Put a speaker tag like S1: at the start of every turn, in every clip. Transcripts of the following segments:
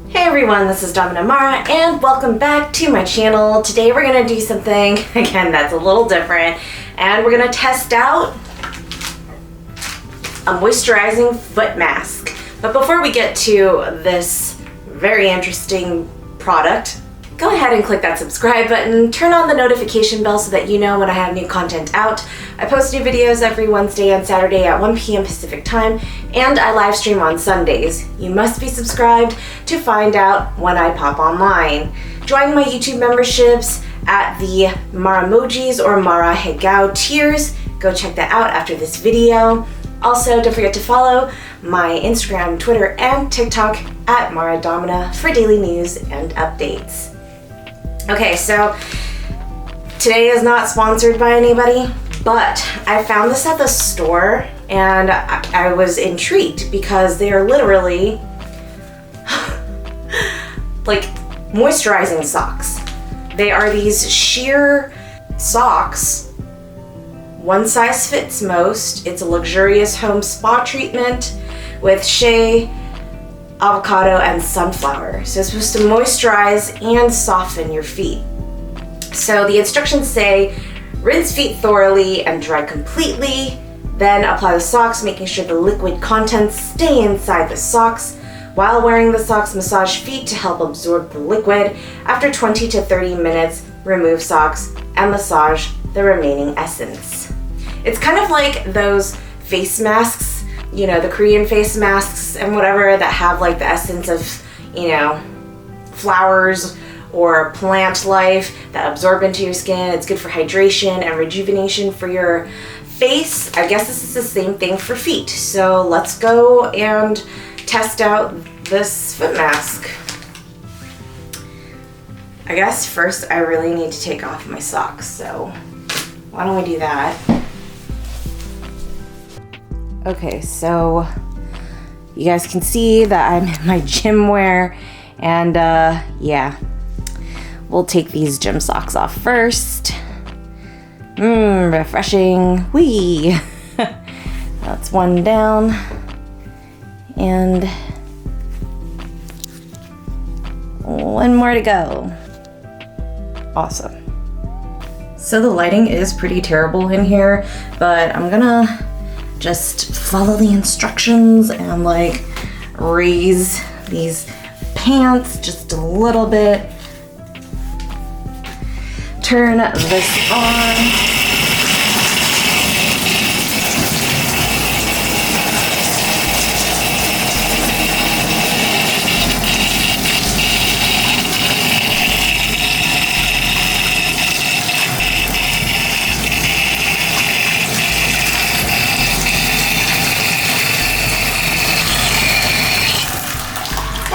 S1: Hey everyone, this is Domina Mara and welcome back to my channel. Today we're going to do something, again, that's a little different, and we're going to test out a moisturizing foot mask. But before we get to this very interesting product, go ahead and click that subscribe button, turn on the notification bell so that you know when I have new content out. I post new videos every Wednesday and Saturday at 1 p.m. Pacific time, and I live stream on Sundays. You must be subscribed to find out when I pop online. Join my YouTube memberships at the Maramojis or Mara Hegao tiers. Go check that out after this video. Also, don't forget to follow my Instagram, Twitter, and TikTok at Mara Domina for daily news and updates. Okay, so today is not sponsored by anybody, but I found this at the store and I was intrigued because they are literally like moisturizing socks. They are these sheer socks. One size fits most. It's a luxurious home spa treatment with shea, avocado, and sunflower. So it's supposed to moisturize and soften your feet. So the instructions say, rinse feet thoroughly and dry completely, then apply the socks, making sure the liquid contents stay inside the socks. While wearing the socks, massage feet to help absorb the liquid. After 20 to 30 minutes, remove socks and massage the remaining essence. It's kind of like those face masks, you know, the Korean face masks and whatever that have like the essence of, you know, flowers or plant life that absorb into your skin. It's good for hydration and rejuvenation for your face. I guess this is the same thing for feet. So let's go and test out this foot mask. I guess first I really need to take off my socks. So why don't we do that? Okay, so you guys can see that I'm in my gym wear, and yeah, we'll take these gym socks off first. Refreshing. Whee! That's one down, and one more to go. Awesome. So the lighting is pretty terrible in here, but I'm gonna just follow the instructions and like raise these pants just a little bit. Turn this on.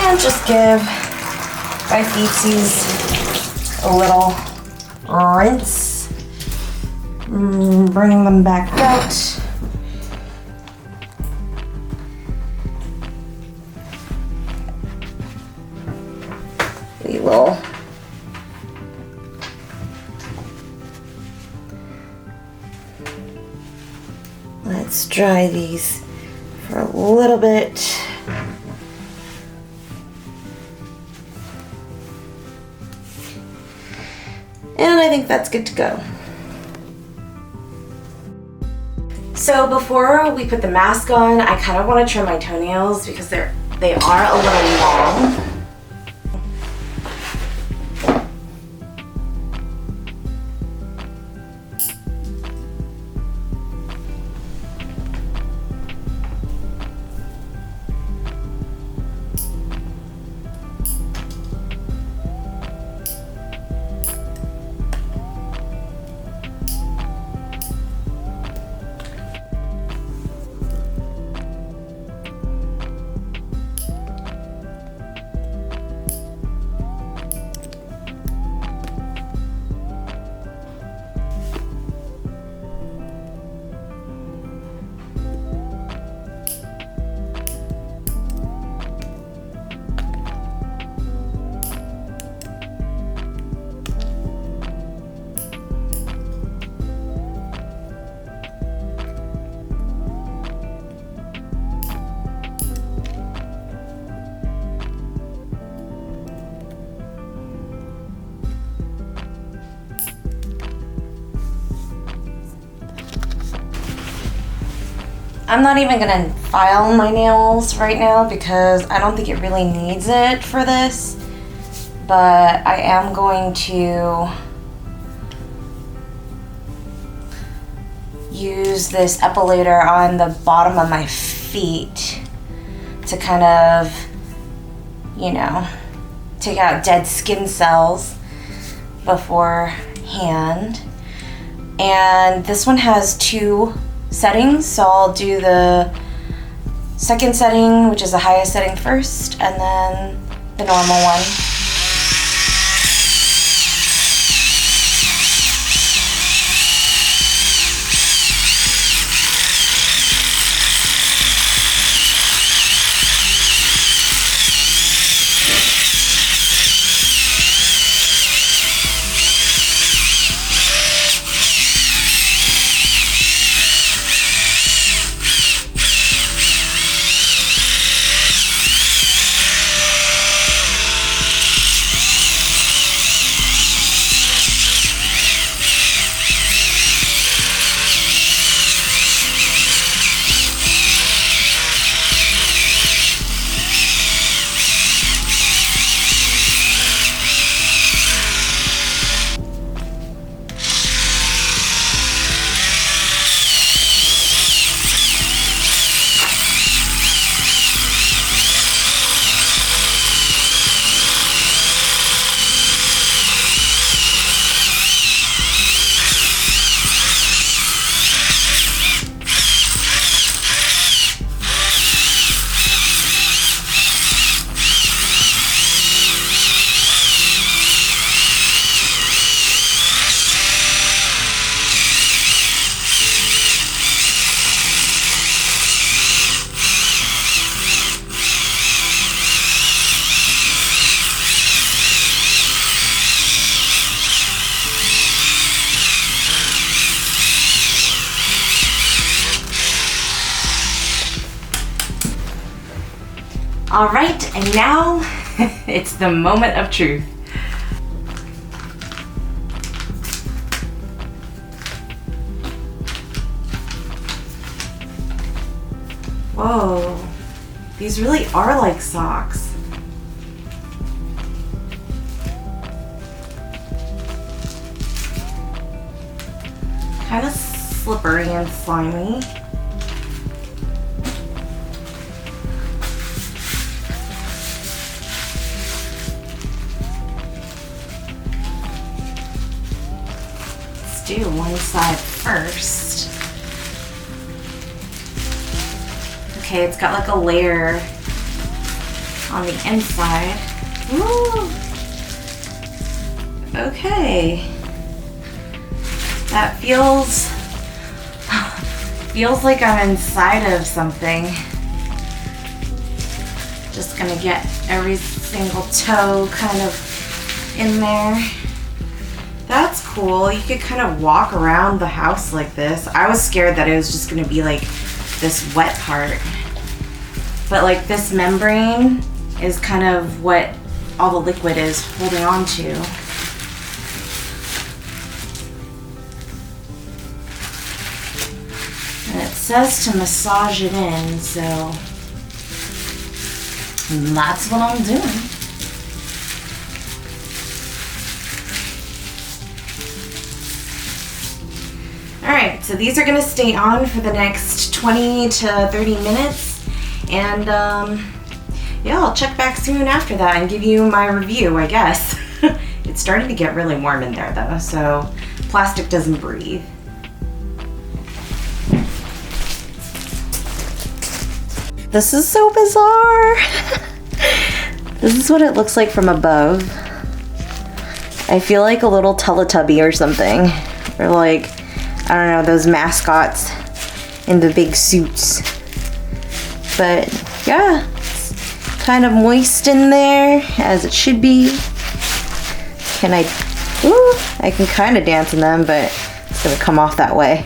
S1: And just give my feetsies a little rinse. Bring them back out. We will let's dry these for a little bit. And I think that's good to go. So before we put the mask on, I kind of want to trim my toenails because they are a little long. I'm not even gonna file my nails right now because I don't think it really needs it for this. But I am going to use this epilator on the bottom of my feet to kind of, you know, take out dead skin cells beforehand. And this one has 2 settings, so I'll do the second setting, which is the highest setting first, and then the normal one. All right, and now it's the moment of truth. Whoa, these really are like socks. Kind of slippery and slimy. Do one side first. Okay, it's got like a layer on the inside. Ooh. Okay. That feels like I'm inside of something. Just gonna get every single toe kind of in there. That's cool. You could kind of walk around the house like this. I was scared that it was just gonna be like this wet part. But like this membrane is kind of what all the liquid is holding on to. And it says to massage it in, so that's what I'm doing. Alright, so these are going to stay on for the next 20 to 30 minutes, and yeah, I'll check back soon after that and give you my review, I guess. It's starting to get really warm in there though, so plastic doesn't breathe. This is so bizarre! This is what it looks like from above. I feel like a little Teletubby or something, or like, I don't know, those mascots in the big suits. But yeah, it's kind of moist in there, as it should be. I can kind of dance in them, but it's gonna come off that way.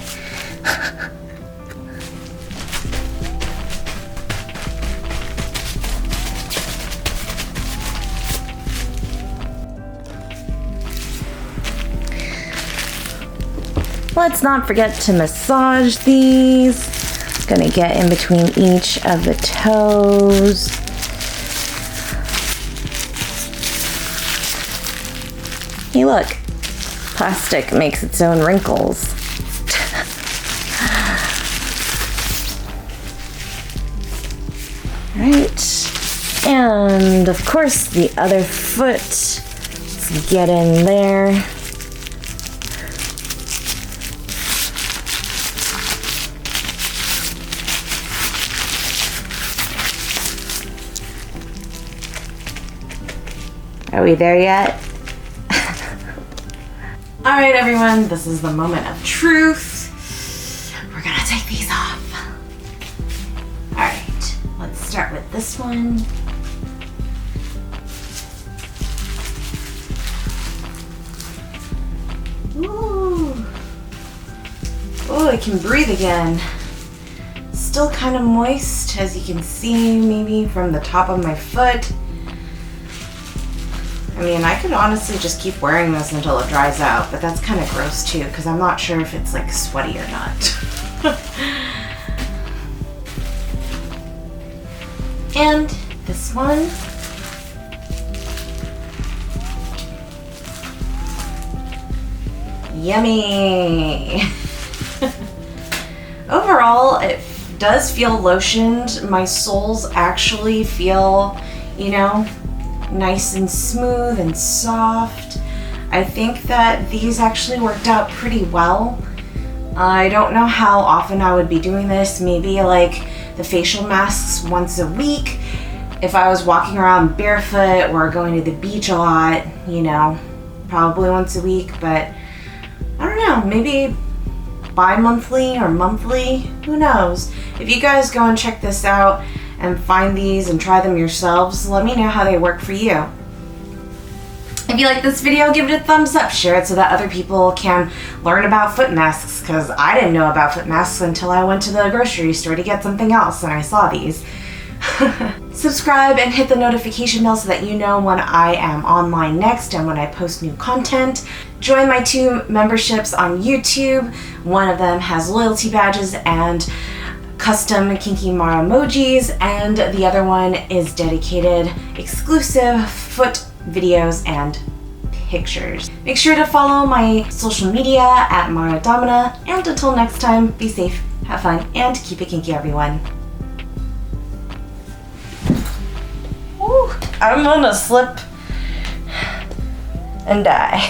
S1: Let's not forget to massage these. Gonna get in between each of the toes. Hey, look, plastic makes its own wrinkles. Right, and of course the other foot. Let's get in there. Are we there yet? All right, everyone, this is the moment of truth. We're gonna take these off. All right, let's start with this one. Ooh. Oh, I can breathe again. Still kind of moist, as you can see, maybe from the top of my foot. I mean, I could honestly just keep wearing this until it dries out, but that's kind of gross too, because I'm not sure if it's like sweaty or not. And this one. Yummy! Overall, it does feel lotioned. My soles actually feel, you know, nice and smooth and soft. I think that these actually worked out pretty well. I don't know how often I would be doing this. Maybe like the facial masks once a week. If I was walking around barefoot or going to the beach a lot, you know, probably once a week, but I don't know, maybe bi-monthly or monthly, who knows. If you guys go and check this out and find these and try them yourselves, let me know how they work for you. If you like this video, give it a thumbs up, share it so that other people can learn about foot masks, because I didn't know about foot masks until I went to the grocery store to get something else and I saw these. Subscribe and hit the notification bell so that you know when I am online next and when I post new content. Join my 2 memberships on YouTube. One of them has loyalty badges and custom Kinky Mara emojis, and the other one is dedicated exclusive foot videos and pictures. Make sure to follow my social media at Mara Domina, and until next time, be safe, have fun, and keep it kinky, everyone. Ooh, I'm gonna slip and die.